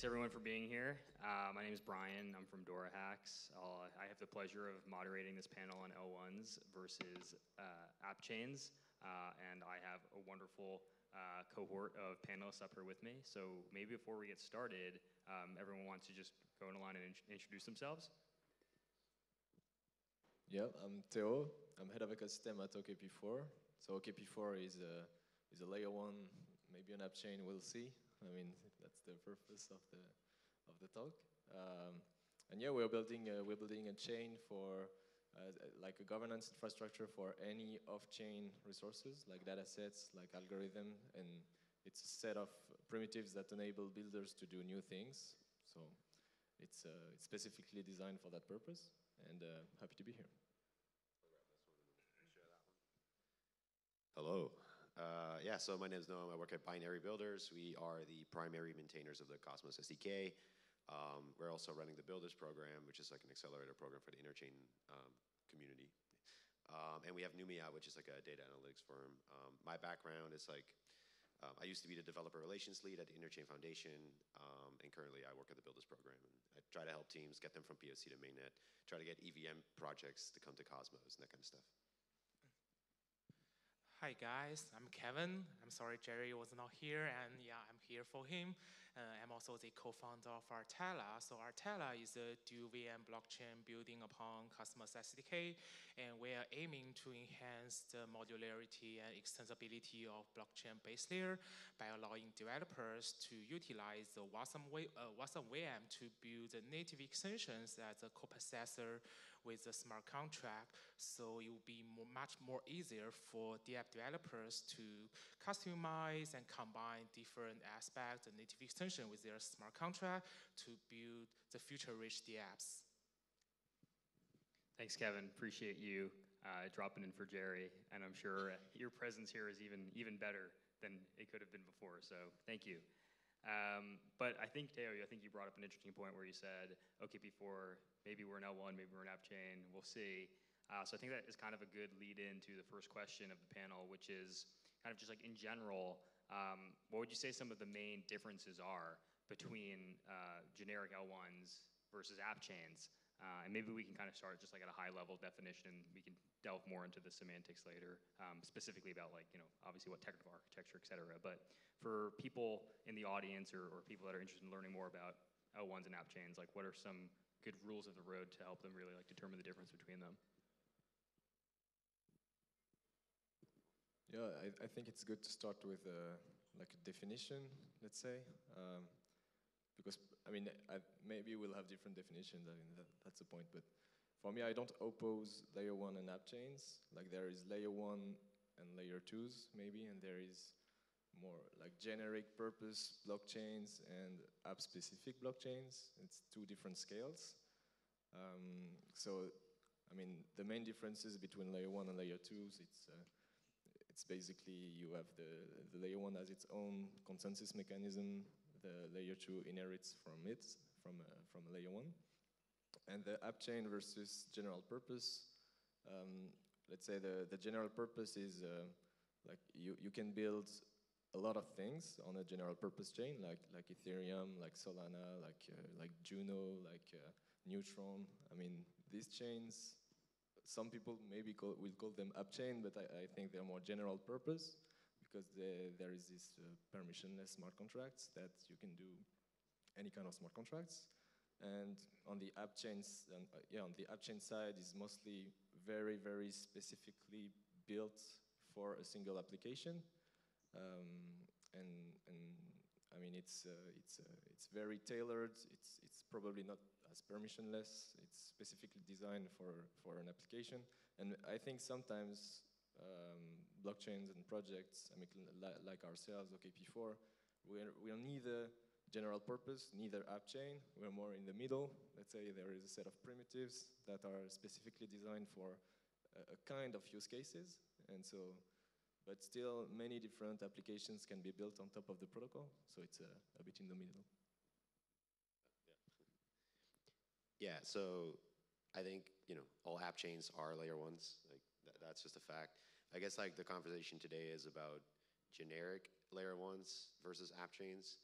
everyone for being here. My name is Brian. I'm from DoraHacks. I have the pleasure of moderating this panel on L1s versus Appchains, and I have a wonderful cohort of panelists up here with me. So maybe before we get started, everyone wants to just go in a line and introduce themselves. Yeah, I'm Théo. I'm head of ecosystem at OKP4. So OKP4 is a layer one, maybe an app chain. We'll see. I mean, that's the purpose of the talk. And yeah, we're building a chain for like a governance infrastructure for any off-chain resources, like data sets, like algorithm, and it's a set of primitives that enable builders to do new things. So it's specifically designed for that purpose, and happy to be here. Hello. Yeah, so my name is Noam. I work at Binary Builders. We are the primary maintainers of the Cosmos SDK. We're also running the Builders program, which is like an accelerator program for the interchain community. And we have Numia, which is like a data analytics firm. My background is like, I used to be the developer relations lead at the Interchain Foundation, and currently I work at the Builders program. And I try to help teams get them from POC to mainnet, try to get EVM projects to come to Cosmos and that kind of stuff. Hi guys, I'm Kevin. I'm sorry Jerry was not here, and yeah, I'm here for him. I'm also the co-founder of Artela. So Artela is a dual VM blockchain building upon Cosmos SDK, and we are aiming to enhance the modularity and extensibility of blockchain base layer by allowing developers to utilize the Watson VM to build native extensions as a coprocessor with a smart contract. So it will be much more easier for the app developers to customize and combine different aspects of native extension with their smart contract to build the future-rich apps. Thanks, Kevin. Appreciate you dropping in for Jerry, and I'm sure your presence here is even better than it could have been before, so thank you. But I think, Théo, you brought up an interesting point where you said, OKP4, maybe we're an L1, maybe we're an app chain, we'll see. So I think that is kind of a good lead into the first question of the panel, which is kind of just like in general, what would you say some of the main differences are between generic L1s versus app chains? And maybe we can kind of start just like at a high level definition. We can delve more into the semantics later, specifically about like, obviously what technical architecture, et cetera. But for people in the audience or people that are interested in learning more about L1s and app chains, like what are some good rules of the road to help them really like determine the difference between them? Yeah, I think it's good to start with like a definition, let's say, because I mean maybe we'll have different definitions. I mean that's the point. But for me, I don't oppose layer one and app chains. Like there is layer one and layer twos maybe, and there is more like generic purpose blockchains and app specific blockchains. It's two different scales. So I mean the main differences between layer one and layer twos, it's basically you have the layer one has its own consensus mechanism. The layer two inherits from it, from layer one. And the app chain versus general purpose. Let's say the general purpose is like you can build a lot of things on a general purpose chain, like Ethereum, like Solana, like Juno, like Neutron. I mean these chains. Some people maybe will call them app chain, but I think they're more general purpose because there is this permissionless smart contracts that you can do any kind of smart contracts. And on the app chains, on the app chain side is mostly very, very specifically built for a single application. And I mean it's very tailored. It's probably not as permissionless. It's specifically designed for an application. And I think sometimes blockchains and projects, I mean, like ourselves, OKP4, we're neither general purpose, neither app chain. We're more in the middle. Let's say there is a set of primitives that are specifically designed for a kind of use cases, and so. But still, many different applications can be built on top of the protocol, so it's a bit in the middle. Yeah, so I think all app chains are layer ones. Like that's just a fact. I guess like the conversation today is about generic layer ones versus app chains.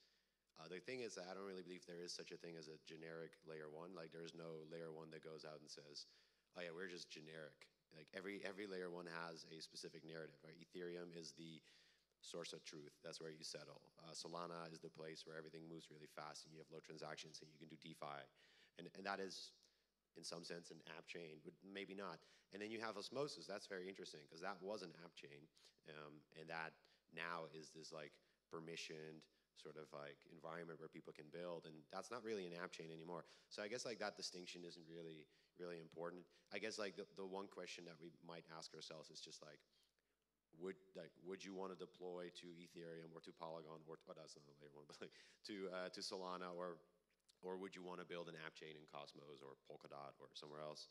The thing is that I don't really believe there is such a thing as a generic layer 1. Like there's no layer 1 that goes out and says, oh yeah, we're just generic. Like every layer 1 has a specific narrative, right? Ethereum is the source of truth. That's where you settle. Solana is the place where everything moves really fast and you have low transactions and you can do DeFi. And that is, in some sense, an app chain, but maybe not. And then you have Osmosis. That's very interesting because that was an app chain. And that now is this like permissioned sort of like environment where people can build, and that's not really an app chain anymore. So I guess like that distinction isn't really important. I guess like the one question that we might ask ourselves is just like, would you want to deploy to Ethereum or to Polygon or that's not a layer 1, but like to Solana, or would you want to build an app chain in Cosmos or Polkadot or somewhere else?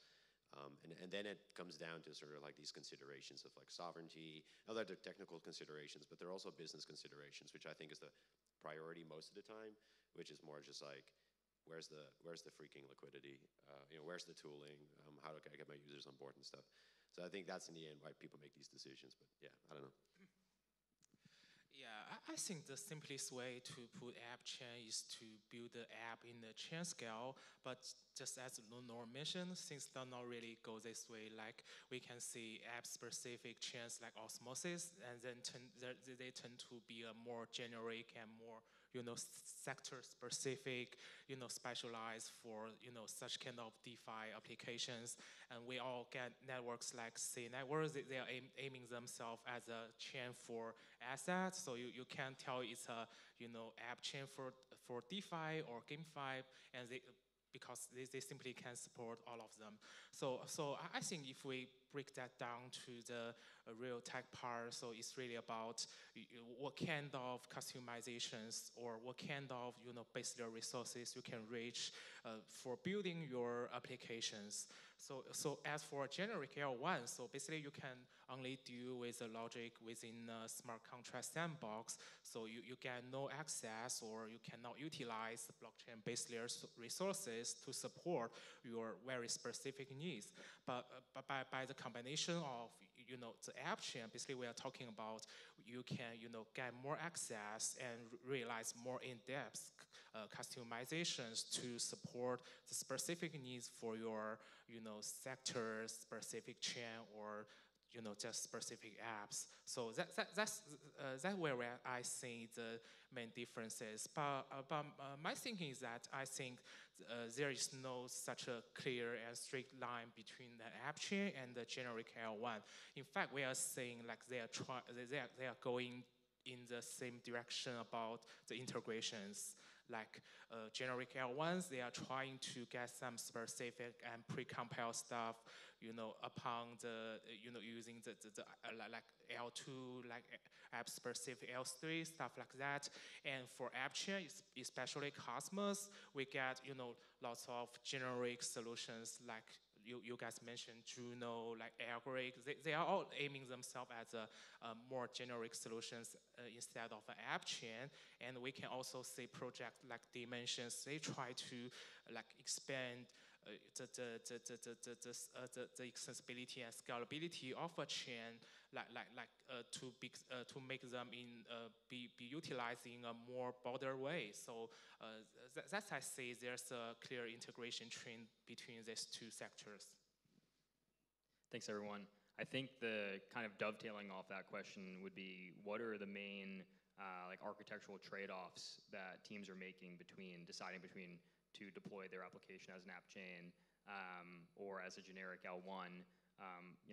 And then it comes down to sort of like these considerations of like sovereignty. Now they're technical considerations, but they're also business considerations, which I think is the priority most of the time, which is more just like, where's the freaking liquidity? Where's the tooling? How do I get my users on board and stuff? So I think that's in the end why people make these decisions. But yeah, I don't know. Yeah, I think the simplest way to put app chain is to build the app in the chain scale. But just as Noam mentioned, things do not really go this way. Like we can see app-specific chains like Osmosis, and then they tend to be a more generic and more sector-specific, specialized for such kind of DeFi applications. And we all get networks like C networks. They are aiming themselves as a chain for assets. So you can't tell it's a app chain for DeFi or GameFi, and because they simply can't support all of them. So I think if we break that down to the real tech part, so it's really about what kind of customizations or what kind of base layer resources you can reach for building your applications. So as for generic L1, so basically you can only deal with the logic within a smart contract sandbox. So you get no access or you cannot utilize the blockchain base layer resources to support your very specific needs. But by the combination of the app chain, basically we are talking about you can get more access and realize more in-depth customizations to support the specific needs for your sector specific chain or just specific apps. So that's where I see the main differences. But my thinking is that I think there is no such a clear and strict line between the app chain and the generic L1. In fact, we are saying like they are going in the same direction about the integrations. Like generic L1s, they are trying to get some specific and pre-compiled stuff, upon the, using the like L2, like app-specific L3, stuff like that. And for AppChain, especially Cosmos, we get, lots of generic solutions like you guys mentioned Juno, like Algorithms. They are all aiming themselves as more generic solutions instead of an app chain. And we can also see projects like Dimensions. They try to like expand the accessibility and scalability of a chain, to make them be utilized in a more broader way. So that's I say there's a clear integration trend between these two sectors. Thanks, everyone. I think the kind of dovetailing off that question would be, what are the main like architectural trade-offs that teams are making between deciding between to deploy their application as an app chain or as a generic L1?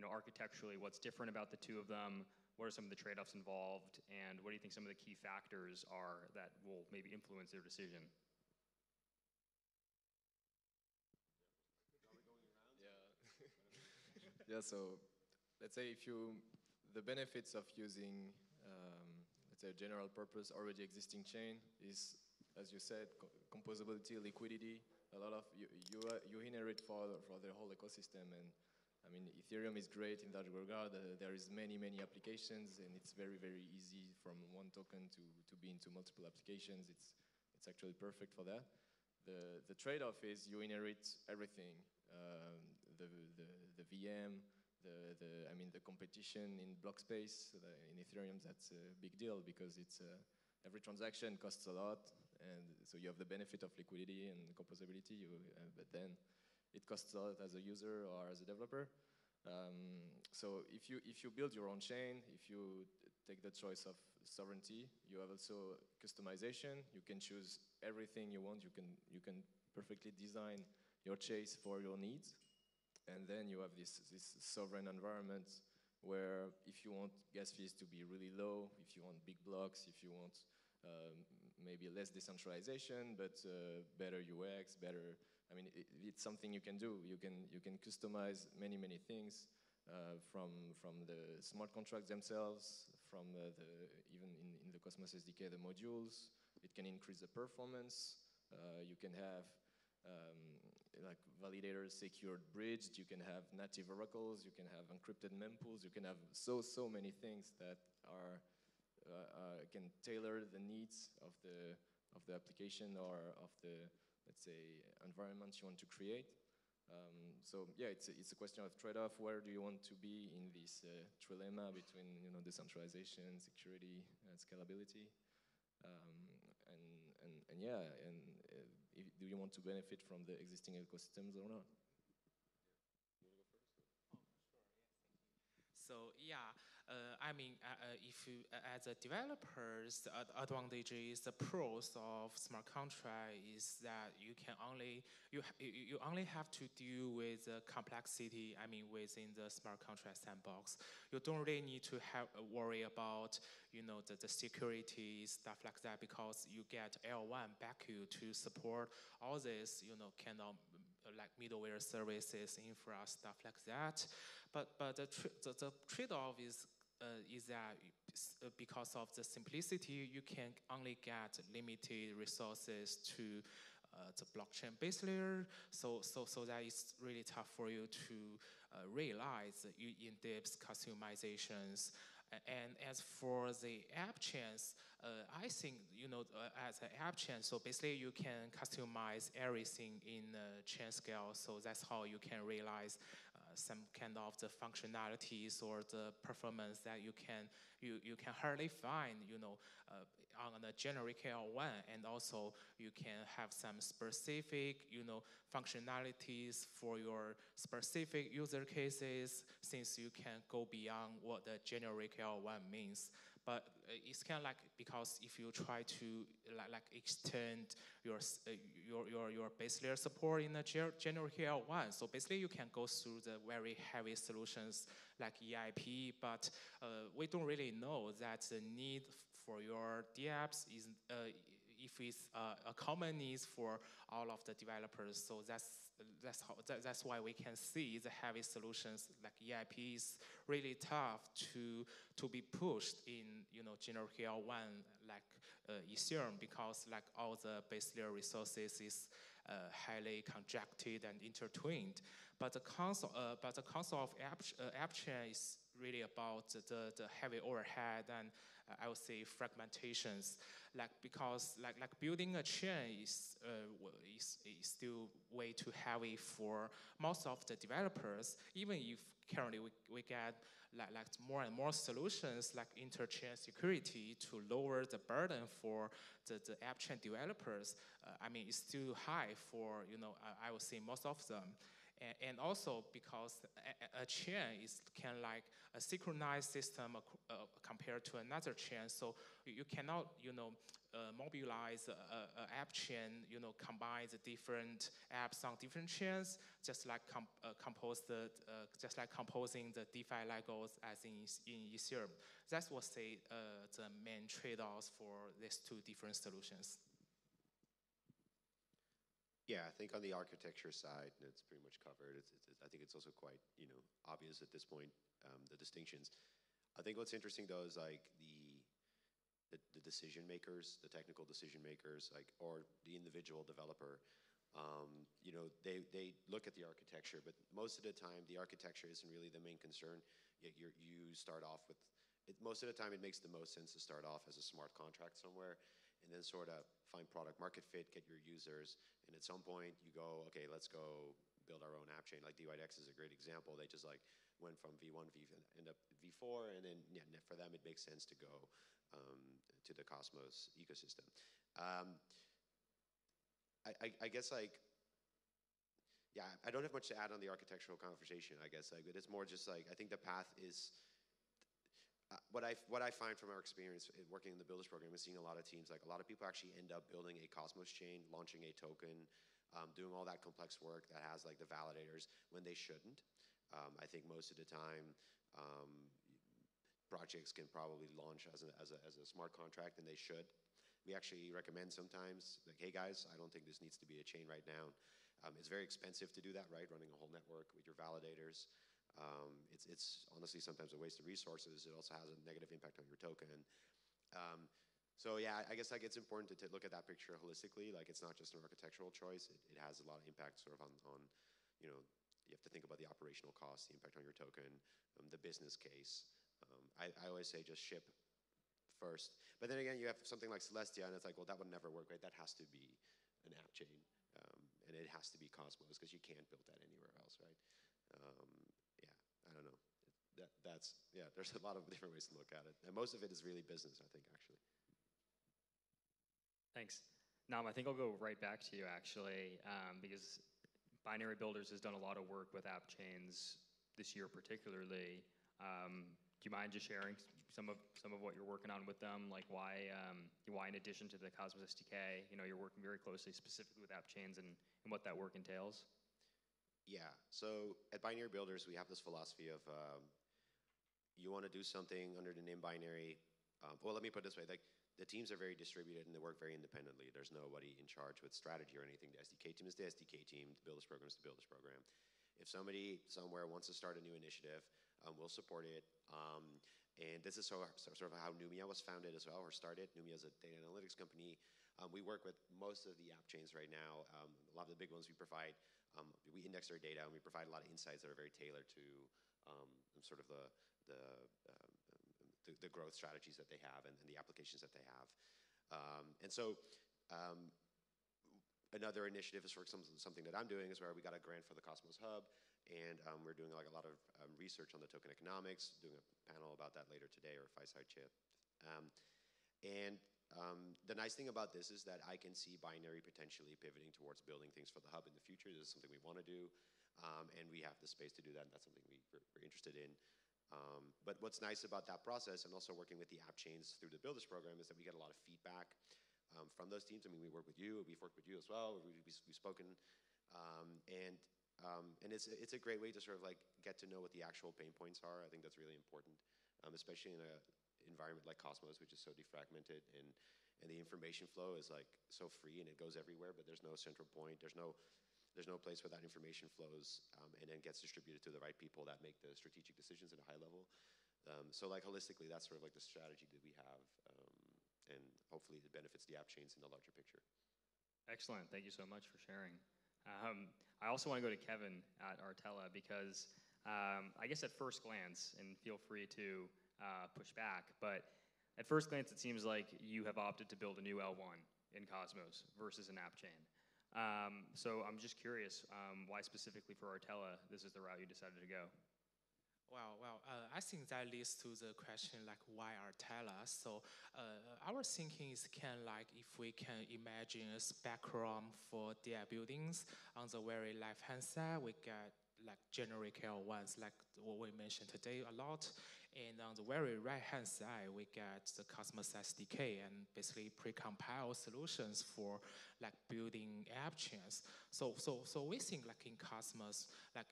Architecturally, what's different about the two of them? What are some of the trade-offs involved? And what do you think some of the key factors are that will maybe influence their decision? Yeah, so let's say the benefits of using, let's say, a general purpose already existing chain is, as you said, composability, liquidity. A lot of you inherit for the whole ecosystem, and I mean Ethereum is great in that regard. There is many applications, and it's very easy from one token to be into multiple applications. It's actually perfect for that. The trade-off is you inherit everything. The VM, the competition in block space in Ethereum, that's a big deal because it's every transaction costs a lot, and so you have the benefit of liquidity and composability, but then it costs a lot as a user or as a developer. So if you build your own chain, if you take the choice of sovereignty, you have also customization. You can choose everything you want. You can perfectly design your chase for your needs, and then you have this sovereign environment where if you want gas fees to be really low, if you want big blocks, if you want maybe less decentralization but better UX, better. I mean, it's something you can do. You can customize many things from the smart contracts themselves, from even in the Cosmos SDK, the modules. It can increase the performance. You can have like validators secured bridged. You can have native oracles. You can have encrypted mempools. You can have so many things that are can tailor the needs of the application or of the, let's say, environment you want to create. So yeah, it's a question of trade-off. Where do you want to be in this trilemma between decentralization, security, and scalability? And yeah, do you want to benefit from the existing ecosystems or not? So yeah, I mean, if you, as a developers, the advantage is the pros of smart contract is that you can only you only have to deal with the complexity. I mean, within the smart contract sandbox, you don't really need to worry about the security stuff like that, because you get L1 backend to support all this kind of like middleware services, infra, stuff like that. But the trade-off is that because of the simplicity, you can only get limited resources to the blockchain base layer. So that is really tough for you to realize in-depth customizations. And as for the Appchains, I think as an Appchain, so basically you can customize everything in chain scale. So that's how you can realize some kind of the functionalities or the performance that you can hardly find on the generic L1, and also you can have some specific functionalities for your specific user cases, since you can go beyond what the generic L1 means. But it's kind of like, because if you try to like extend your base layer support in the generic L1, so basically you can go through the very heavy solutions like EIP, but we don't really know that the need for your DApps is if it's a common need for all of the developers. So that's why we can see the heavy solutions like EIP is really tough to be pushed in generic L1 like Ethereum, because like all the base layer resources is highly conjected and intertwined. But the concept of Appchain is really about the heavy overhead and I would say fragmentations, because building a chain is still way too heavy for most of the developers. Even if currently we get like more and more solutions like interchain security to lower the burden for the Appchain developers, I mean it's still high for I would say most of them. And also because a chain is kind of like a synchronized system compared to another chain, so you cannot mobilize a app chain, combine the different apps on different chains, just like composing the DeFi Legos as in Ethereum. That's what the main trade-offs for these two different solutions. Yeah, I think on the architecture side, it's pretty much covered. I think it's also quite obvious at this point, the distinctions. I think what's interesting though is like the decision makers, the technical decision makers, or the individual developer. They look at the architecture, but most of the time the architecture isn't really the main concern. You start off with it. Most of the time, it makes the most sense to start off as a smart contract somewhere, and then sort of find product market fit, get your users, and at some point you go, okay, let's go build our own app chain. Like DoraHacks is a great example. They just like went from V1, end up V4, and then for them it makes sense to go to the Cosmos ecosystem. I guess like, yeah, I don't have much to add on the architectural conversation, I guess. Like, but it's more just like, I think the path is, what I find from our experience working in the Builders program is seeing a lot of teams, like a lot of people actually end up building a Cosmos chain, launching a token, doing all that complex work that has like the validators when they shouldn't. I think most of the time, projects can probably launch as a smart contract, and they should. We actually recommend sometimes, like, hey guys, I don't think this needs to be a chain right now. It's very expensive to do that, right? Running a whole network with your validators. It's honestly sometimes a waste of resources. It also has a negative impact on your token. So yeah, I guess like it's important to look at that picture holistically. Like, it's not just an architectural choice. It has a lot of impact sort of on, you know, you have to think about the operational costs, the impact on your token, the business case. I always say just ship first. But then again, you have something like Celestia, and it's like, well, that would never work, right? That has to be an app chain, and it has to be Cosmos, because you can't build that anywhere else, right? Yeah, I don't know. Yeah, there's a lot of different ways to look at it. And most of it is really business, I think, actually. Thanks. Noam, I think I'll go right back to you, actually, because Binary Builders has done a lot of work with Appchains this year particularly. Do you mind just sharing some of what you're working on with them? Like, why in addition to the Cosmos SDK, you're working very closely specifically with Appchains and what that work entails? Yeah, so at Binary Builders, we have this philosophy of you want to do something under the name binary. Well, let me put it this way. Like, the teams are very distributed and they work very independently. There's nobody in charge with strategy or anything. The SDK team is the SDK team. The Builders program is the Builders program. If somebody somewhere wants to start a new initiative, we'll support it. And this is sort of how Numia was founded as well, or started. Numia is a data analytics company. We work with most of the app chains right now. A lot of the big ones we provide, we index their data, and we provide a lot of insights that are very tailored to sort of the growth strategies that they have and the applications that they have. And so another initiative is for something that I'm doing is where we got a grant for the Cosmos Hub, and we're doing like a lot of research on the token economics, doing a panel about that later today, or a fireside chat. The nice thing about this is that I can see Binary potentially pivoting towards building things for the hub in the future. This is something we want to do, and we have the space to do that, and that's something we're interested in. But what's nice about that process, and also working with the app chains through the Builders program, is that we get a lot of feedback from those teams. I mean, we work with you, we've worked with you as well, we've spoken, and it's a great way to sort of like get to know what the actual pain points are. I think that's really important, especially in an environment like Cosmos, which is so defragmented, and the information flow is like so free and it goes everywhere, but there's no central point. There's no place where that information flows and then gets distributed to the right people that make the strategic decisions at a high level. So like holistically, that's sort of like the strategy that we have, and hopefully it benefits the app chains in the larger picture. Excellent. Thank you so much for sharing. I also want to go to Kevin at Artela, because I guess at first glance, and feel free to push back, but at first glance it seems like you have opted to build a new L1 in Cosmos versus an app chain. So I'm just curious, why specifically for Artela this is the route you decided to go? Well, I think that leads to the question like, why Artela? So our thinking is like, if we can imagine a spectrum for their buildings, on the very left-hand side, we get like generic L1s, like what we mentioned today a lot. And on the very right-hand side, we get the Cosmos SDK and basically pre-compiled solutions for like building app chains. So we think like in Cosmos, like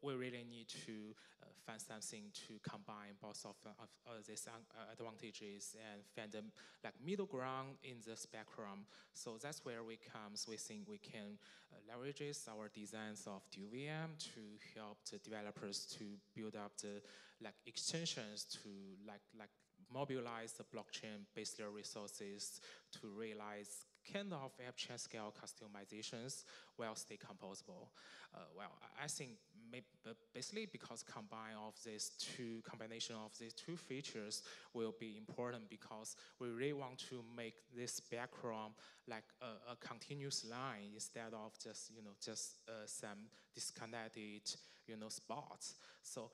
we really need to find something to combine both of these advantages and find the like middle ground in the spectrum. So that's where we think we can leverage our designs of DuVM to help the developers to build up the like extensions to like mobilize the blockchain based resources to realize kind of app chain scale customizations while stay composable. Well, I think basically because combination of these two features will be important, because we really want to make this spectrum like a continuous line instead of just some disconnected spots. So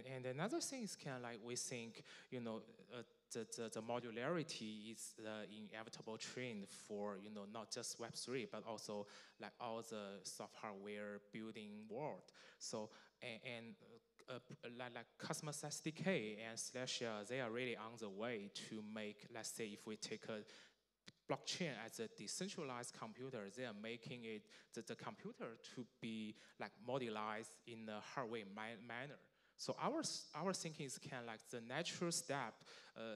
and another thing is kind of like we think the modularity is the inevitable trend for not just Web3 but also like all the software building world. So like Cosmos SDK and Celestia, they are really on the way to make, let's say, if we take a blockchain as a decentralized computer, they are making it the computer to be like modularized in a hardware manner. So our thinking is kind of like the natural step.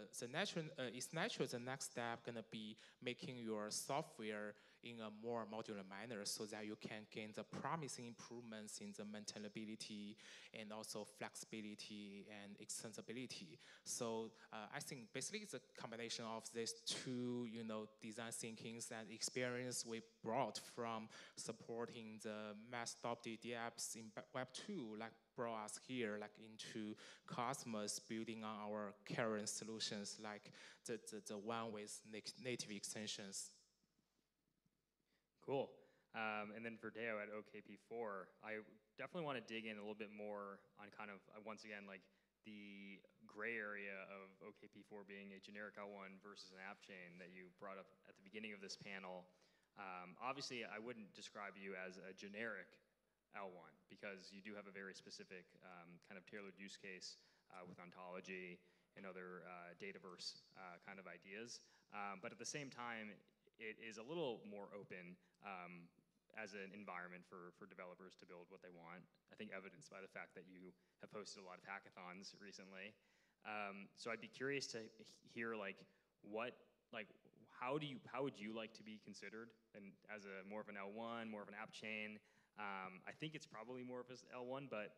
It's natural. The next step gonna be making your software in a more modular manner, so that you can gain the promising improvements in the maintainability and also flexibility and extensibility. So I think basically it's a combination of these two, design thinkings and experience we brought from supporting the mass adopted apps in Web 2, like brought us here, like into Cosmos, building on our current solutions, like the one with native extensions. Cool. And then for Théo at OKP4, I definitely want to dig in a little bit more on kind of, once again, like the gray area of OKP4 being a generic L1 versus an app chain that you brought up at the beginning of this panel. Obviously, I wouldn't describe you as a generic L1 because you do have a very specific kind of tailored use case with ontology and other Dataverse kind of ideas. But at the same time, it is a little more open as an environment for developers to build what they want. I think evidenced by the fact that you have hosted a lot of hackathons recently. So I'd be curious to hear how would you like to be considered, and as a more of an L1, more of an app chain? I think it's probably more of an L1, but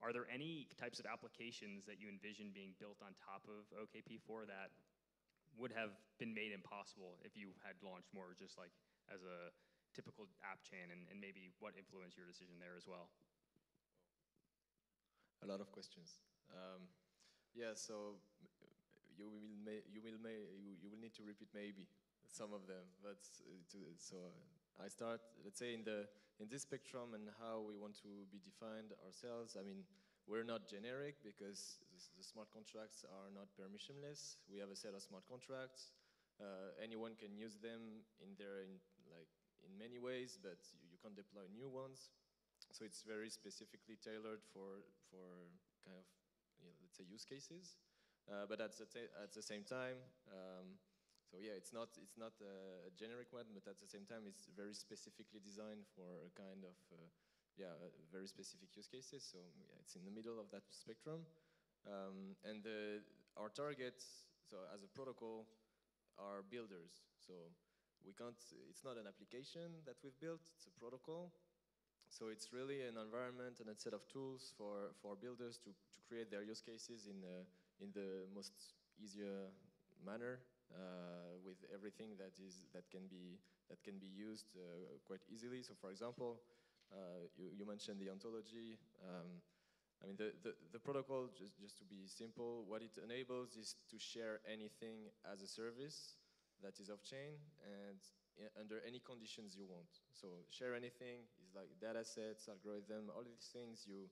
are there any types of applications that you envision being built on top of OKP4 that would have been made impossible if you had launched more just like as a typical app chain, and maybe what influenced your decision there as well? A lot of questions. Yeah, so you will need to repeat maybe some of them. But I start, let's say, in this spectrum and how we want to be defined ourselves. I mean, we're not generic because the smart contracts are not permissionless. We have a set of smart contracts. Anyone can use them in many ways, but you can't deploy new ones. So it's very specifically tailored for kind of, let's say, use cases. But at the same time, so yeah, it's not a generic one, but at the same time, it's very specifically designed for a kind of very specific use cases. So yeah, it's in the middle of that spectrum. And our targets, so as a protocol, are builders. So we can't. It's not an application that we've built. It's a protocol. So it's really an environment and a set of tools for builders to create their use cases in the most easier manner, with everything that can be used quite easily. So, for example, you mentioned the ontology. I mean, the protocol, just to be simple, what it enables is to share anything as a service that is off-chain and under any conditions you want. So share anything is like data sets, algorithm, all these things. You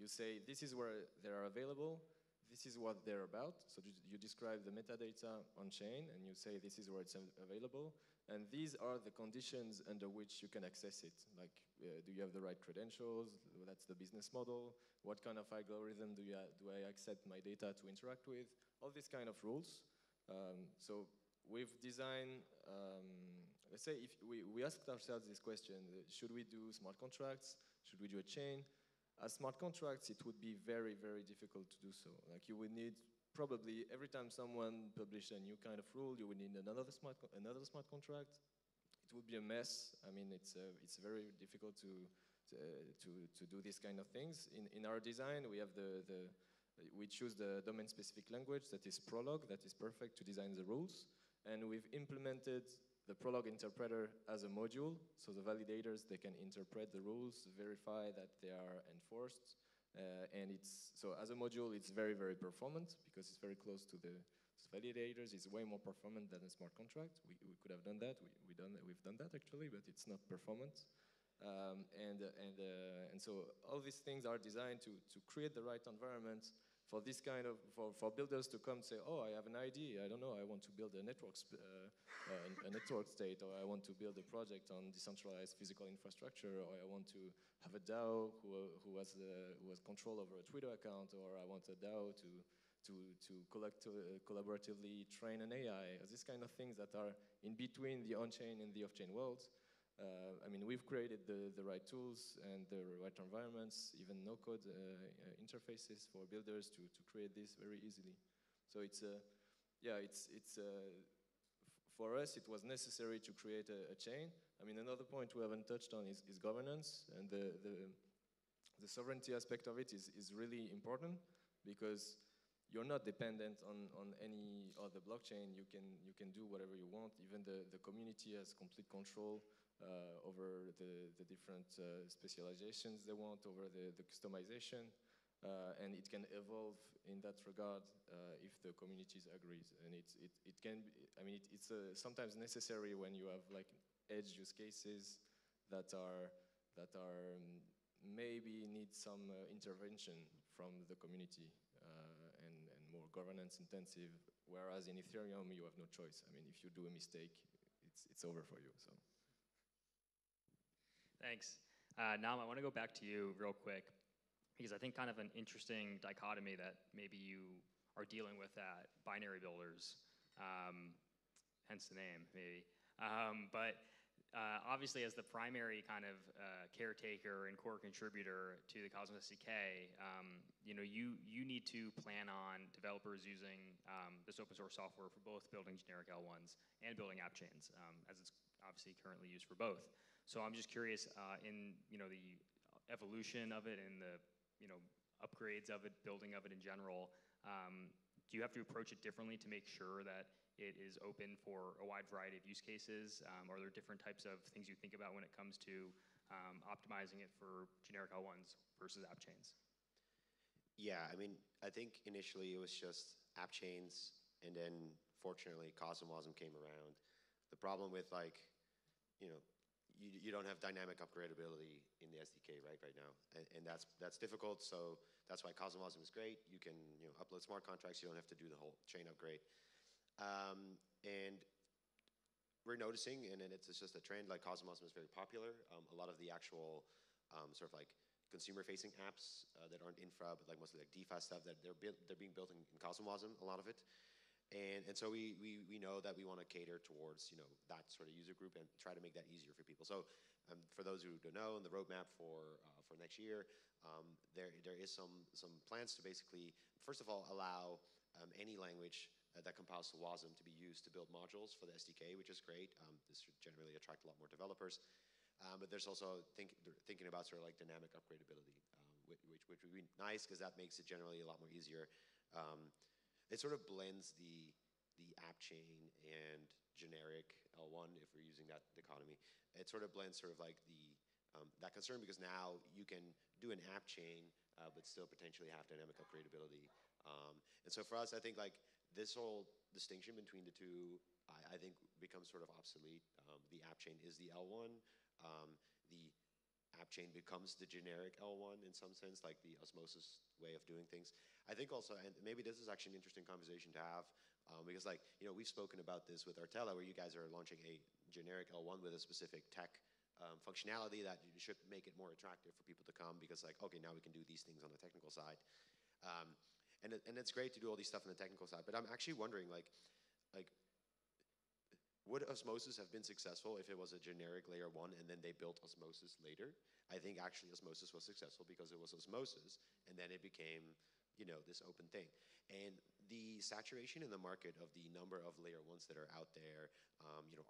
say, this is where they are available. This is what they're about. So you describe the metadata on-chain, and you say this is where it's available. And these are the conditions under which you can access it. Like, do you have the right credentials? That's the business model. What kind of algorithm do I accept my data to interact with? All these kind of rules. So we've designed, let's say if we asked ourselves this question, should we do smart contracts? Should we do a chain? As smart contracts, it would be very, very difficult to do so. Like, you would need probably every time someone published a new kind of rule, you would need another smart contract. It would be a mess. I mean, it's very difficult to do these kind of things. In our design, we have we choose the domain-specific language that is Prolog, that is perfect to design the rules, and we've implemented the Prolog interpreter as a module, so the validators, they can interpret the rules, verify that they are enforced, and so as a module, it's very, very performant because it's very close to the validators. It's way more performant than a smart contract. We could have done that. We've done that actually, but it's not performant. And so all these things are designed to create the right environment for this kind of, for builders to come say, oh, I have an idea, I don't know, I want to build a network, a network state, or I want to build a project on decentralized physical infrastructure, or I want to have a DAO who has control over a Twitter account, or I want a DAO to collaboratively train an AI, these kind of things that are in between the on-chain and the off-chain worlds. I mean, we've created the right tools and the right environments, even no-code interfaces for builders to create this very easily. So it's for us, it was necessary to create a chain. I mean, another point we haven't touched on is governance, and the sovereignty aspect of it is really important, because you're not dependent on any other blockchain. You can do whatever you want. Even the community has complete control over the different specializations they want, over the customization, and it can evolve in that regard if the community agrees. And it can be, I mean, it's sometimes necessary when you have like edge use cases that maybe need some intervention from the community and more governance intensive. Whereas in Ethereum, you have no choice. I mean, if you do a mistake, it's over for you. So. Thanks. Noam, I want to go back to you real quick, because I think kind of an interesting dichotomy that maybe you are dealing with at binary builders, hence the name, maybe. But obviously, as the primary kind of caretaker and core contributor to the Cosmos SDK, you know, you need to plan on developers using this open source software for both building generic L1s and building Appchains, as it's obviously currently used for both. So I'm just curious, in the evolution of it and the upgrades of it, building of it in general, do you have to approach it differently to make sure that it is open for a wide variety of use cases? Are there different types of things you think about when it comes to optimizing it for generic L1s versus Appchains? Yeah, I mean, I think initially it was just Appchains, and then fortunately Cosmosm came around. The problem with you don't have dynamic upgradability in the SDK right now, and that's difficult. So that's why Cosmosm is great. You can upload smart contracts. You don't have to do the whole chain upgrade. And we're noticing, and it's just a trend. Like Cosmosm is very popular. A lot of the actual sort of like consumer-facing apps that aren't infra, but like mostly like DeFi stuff, that they're being built in Cosmosm. A lot of it. And so we know that we want to cater towards that sort of user group and try to make that easier for people. So for those who don't know, in the roadmap for next year, there is some plans to basically, first of all, allow any language that compiles to WASM to be used to build modules for the SDK, which is great. This should generally attract a lot more developers. But there's also thinking about sort of like dynamic upgradability, which would be nice, because that makes it generally a lot more easier. It sort of blends the app chain and generic L1, if we're using that dichotomy. It sort of blends sort of like that concern, because now you can do an app chain, but still potentially have dynamic upgradability. And so for us, I think like this whole distinction between the two, I think becomes sort of obsolete. The app chain is the L1. The app chain becomes the generic L1 in some sense, like the osmosis way of doing things. I think also, and maybe this is actually an interesting conversation to have, because like, we've spoken about this with Artela, where you guys are launching a generic L1 with a specific tech functionality that should make it more attractive for people to come, because like, okay, now we can do these things on the technical side. And it's great to do all these stuff on the technical side, but I'm actually wondering, like, would Osmosis have been successful if it was a generic layer 1 and then they built Osmosis later? I think actually Osmosis was successful because it was Osmosis, and then it became, this open thing. And the saturation in the market of the number of layer 1s that are out there,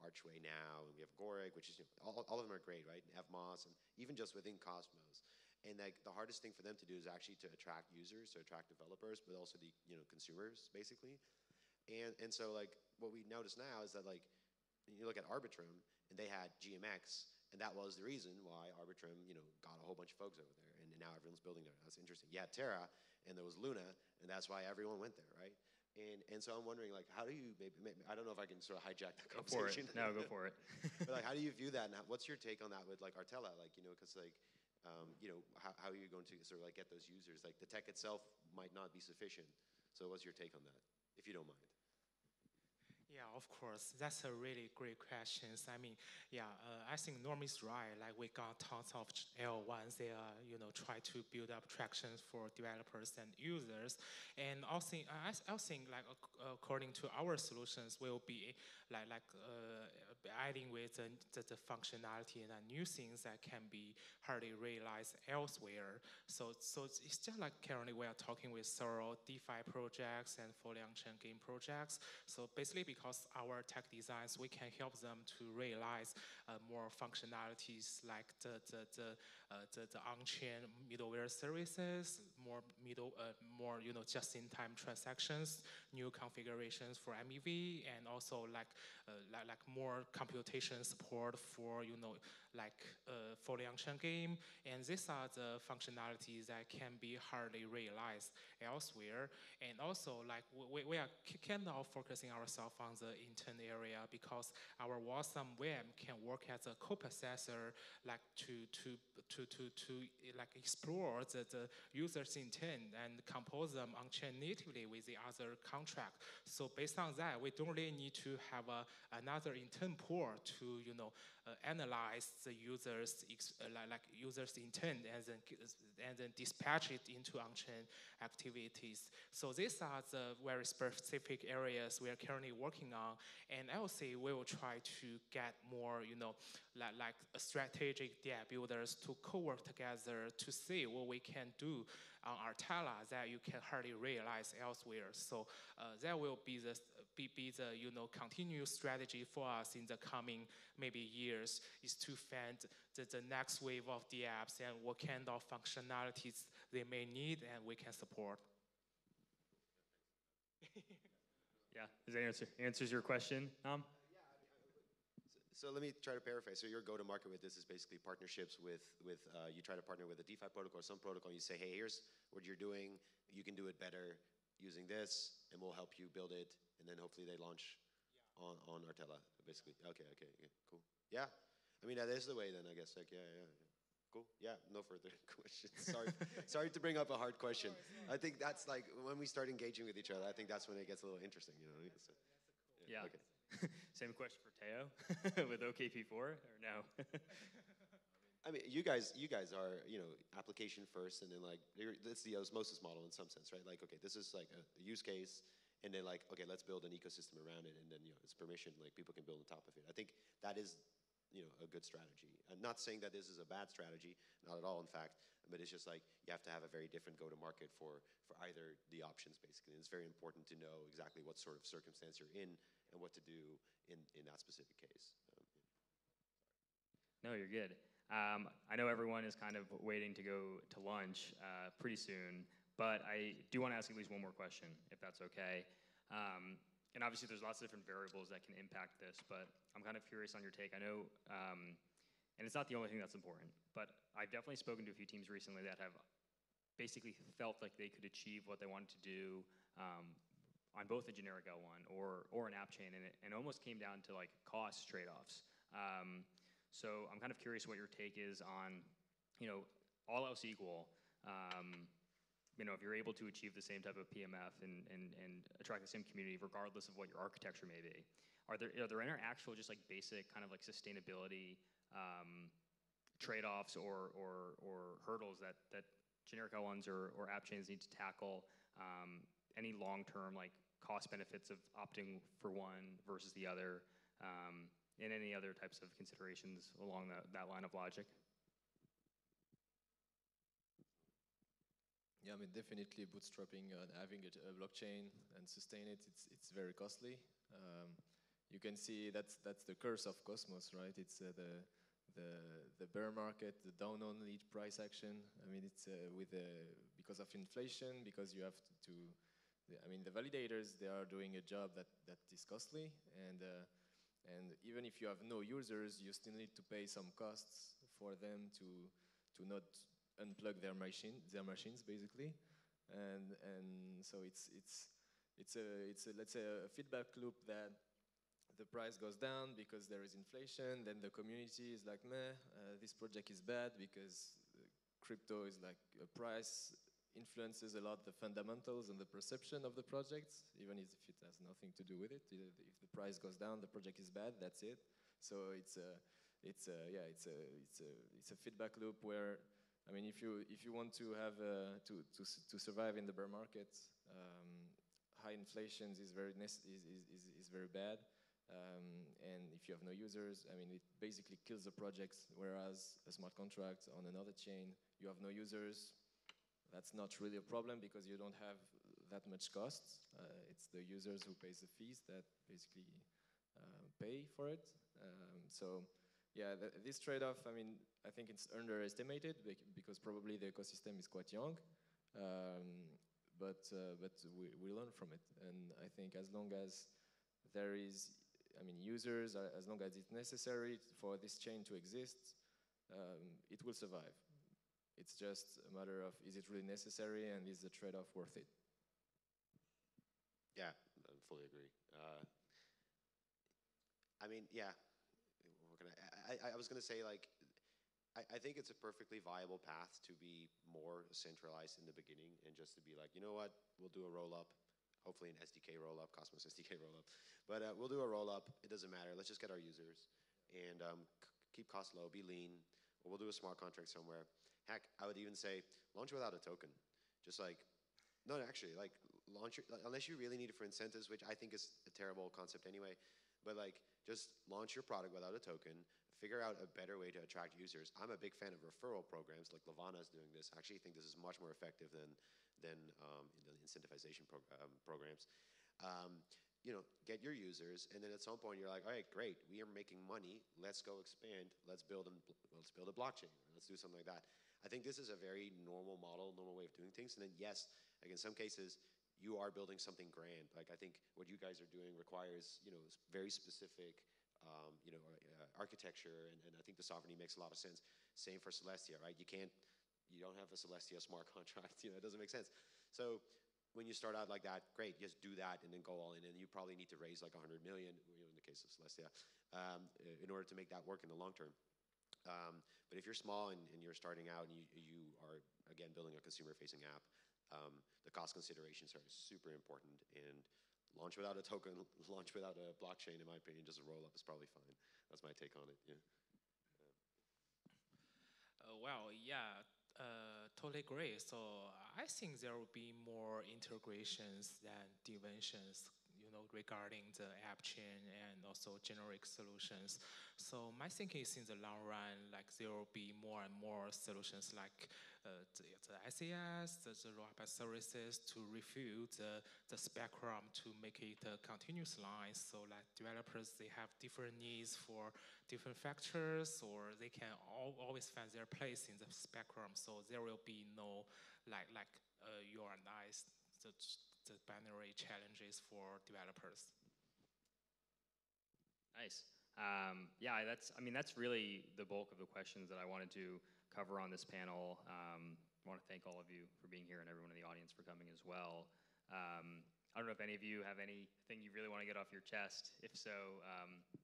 Archway now, and we have Agoric, which is, all of them are great, right? And Hackmos, and even just within Cosmos. And like the hardest thing for them to do is actually to attract users, to attract developers, but also the consumers, basically. And so like what we notice now is that like, you look at Arbitrum, and they had GMX, and that was the reason why Arbitrum, got a whole bunch of folks over there, and now everyone's building there. That's interesting. You had Terra, and there was Luna, and that's why everyone went there, right? And so I'm wondering, like, how do you maybe I don't know if I can sort of hijack that conversation. Go for it. But like, how do you view that? And what's your take on that with like Artela? Like, because like how are you going to sort of like get those users? Like the tech itself might not be sufficient. So what's your take on that, if you don't mind? Yeah, of course. That's a really great question. I mean, yeah, I think Norm is right. Like we got tons of L1s. They try to build up tractions for developers and users. And I think like according to our solutions will be adding with the functionality and new things that can be hardly realized elsewhere. So it's just like currently we are talking with several DeFi projects and Foliang-Chen game projects. So basically because our tech designs, we can help them to realize more functionalities like the on-chain middleware services, more just-in-time transactions, new configurations for MEV, and also like more computation support for Foliang-Chen game. And these are the functionalities that can be hardly realized elsewhere. And also like we are kind of focusing ourselves on the intent area because our Wasm VM can work as a coprocessor, like to like explore the user's intent and compose them on-chain natively with the other contract. So based on that, we don't really need to have another intent pool to analyze the user's user's intent and then dispatch it into on-chain activities. So these are the very specific areas we are currently working on, and I would say we will try to get more like strategic DApp builders to co-work together to see what we can do on Artela that you can hardly realize elsewhere. So that will be the continuous strategy for us in the coming maybe years, is to find the next wave of the apps and what kind of functionalities they may need and we can support. Yeah, does that answers your question, Noam? So let me try to paraphrase. So your go-to-market with this is basically partnerships with you try to partner with a DeFi protocol or some protocol. And you say, hey, here's what you're doing. You can do it better using this, and we'll help you build it. And then hopefully they launch on Artela, basically. Okay, cool. Yeah, I mean that is the way then, I guess. Like, yeah. Cool. Yeah, no further questions. Sorry to bring up a hard question. I think that's like when we start engaging with each other. I think that's when it gets a little interesting, you know. So, yeah. Okay. Same question for Théo with OKP4 or no? I mean, you guys are application first, and then like that's the osmosis model in some sense, right? Like, okay, this is like a use case, and then like, okay, let's build an ecosystem around it, and then it's permission, like people can build on top of it. I think that is a good strategy. I'm not saying that this is a bad strategy, not at all, in fact, but it's just like you have to have a very different go-to-market for either the options, basically. And it's very important to know exactly what sort of circumstance you're in and what to do in that specific case. No, you're good. I know everyone is kind of waiting to go to lunch pretty soon, but I do want to ask at least one more question, if that's okay. And obviously there's lots of different variables that can impact this, but I'm kind of curious on your take. I know, and it's not the only thing that's important, but I've definitely spoken to a few teams recently that have basically felt like they could achieve what they wanted to do on both a generic L1 or an app chain, and it almost came down to like cost trade-offs. So I'm kind of curious what your take is on, all else equal, if you're able to achieve the same type of PMF and attract the same community regardless of what your architecture may be, are there any actual just like basic kind of like sustainability trade-offs or hurdles that generic L1s or app chains need to tackle? Any long-term like cost benefits of opting for one versus the other, and any other types of considerations along that line of logic? Yeah, I mean, definitely bootstrapping and having a blockchain and sustain it, it's very costly. You can see that's the curse of Cosmos, right? It's the bear market, the down-only price action. I mean, it's because of inflation, because you have to I mean, the validators, they are doing a job that is costly, and even if you have no users, you still need to pay some costs for them to not unplug their machines basically, and so it's let's say a feedback loop that the price goes down because there is inflation, then the community is like, meh, this project is bad because crypto is like a price influences a lot the fundamentals and the perception of the projects, even if it has nothing to do with it. If the price goes down, the project is bad. That's it. So it's a feedback loop where, I mean, if you want to have to survive in the bear market, high inflation is very bad. And if you have no users, I mean, it basically kills the projects. Whereas a smart contract on another chain, you have no users. That's not really a problem because you don't have that much costs. It's the users who pays the fees that basically pay for it. So yeah, this trade-off, I mean, I think it's underestimated because probably the ecosystem is quite young. But we learn from it. And I think as long as there is, I mean, users, as long as it's necessary for this chain to exist, it will survive. It's just a matter of, is it really necessary and is the trade-off worth it? Yeah, I fully agree. I mean, yeah, I was gonna say, like, I think it's a perfectly viable path to be more centralized in the beginning and just to be like, you know what, we'll do a roll-up, hopefully an SDK roll-up, Cosmos SDK roll-up, but we'll do a roll-up, it doesn't matter, let's just get our users and keep costs low, be lean, or we'll do a smart contract somewhere. Heck, I would even say, launch without a token. Just like, no, actually, like, launch it, unless you really need it for incentives, which I think is a terrible concept anyway, but like, just launch your product without a token, figure out a better way to attract users. I'm a big fan of referral programs, like Lavana is doing this. I actually think this is much more effective than the incentivization programs. You know, get your users, and then at some point you're like, all right, great, we are making money. Let's go expand. Let's build a blockchain. Let's do something like that. I think this is a very normal model, normal way of doing things. And then yes, like in some cases, you are building something grand. Like I think what you guys are doing requires, you know, very specific, you know, architecture, and I think the sovereignty makes a lot of sense. Same for Celestia, right? You don't have a Celestia smart contract. You know, it doesn't make sense. So when you start out like that, great, just do that and then go all in. And you probably need to raise like 100 million, you know, in the case of Celestia, in order to make that work in the long term. But if you're small and you're starting out and you are, again, building a consumer-facing app, the cost considerations are super important. And launch without a token, launch without a blockchain, in my opinion, just a roll-up is probably fine. That's my take on it, yeah. Well, yeah, totally agree. So I think there will be more integrations than dimensions, you know, regarding the app chain and also generic solutions. So my thinking is in the long run, like there will be more and more solutions like the SAS, the robust services to review the spectrum to make it a continuous line. So like developers, they have different needs for different factors, or they can always find their place in the spectrum. So there will be no like you and I, the binary challenges for developers. Nice. Yeah, that's really the bulk of the questions that I wanted to cover on this panel. I want to thank all of you for being here and everyone in the audience for coming as well. I don't know if any of you have anything you really want to get off your chest. If so,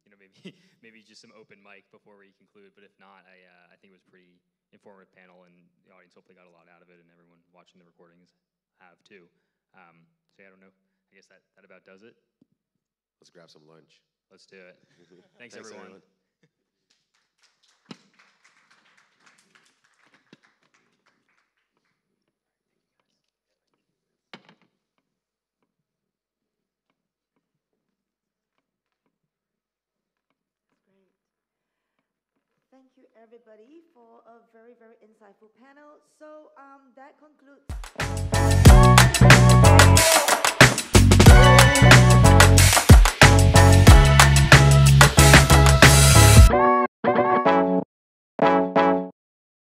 you know, maybe just some open mic before we conclude. But if not, I think it was a pretty informative panel, and the audience hopefully got a lot out of it, and everyone watching the recordings have too. So yeah, I don't know. I guess that about does it. Let's grab some lunch. Let's do it. Thanks everyone. Thank you, everybody, for a very, very insightful panel. So that concludes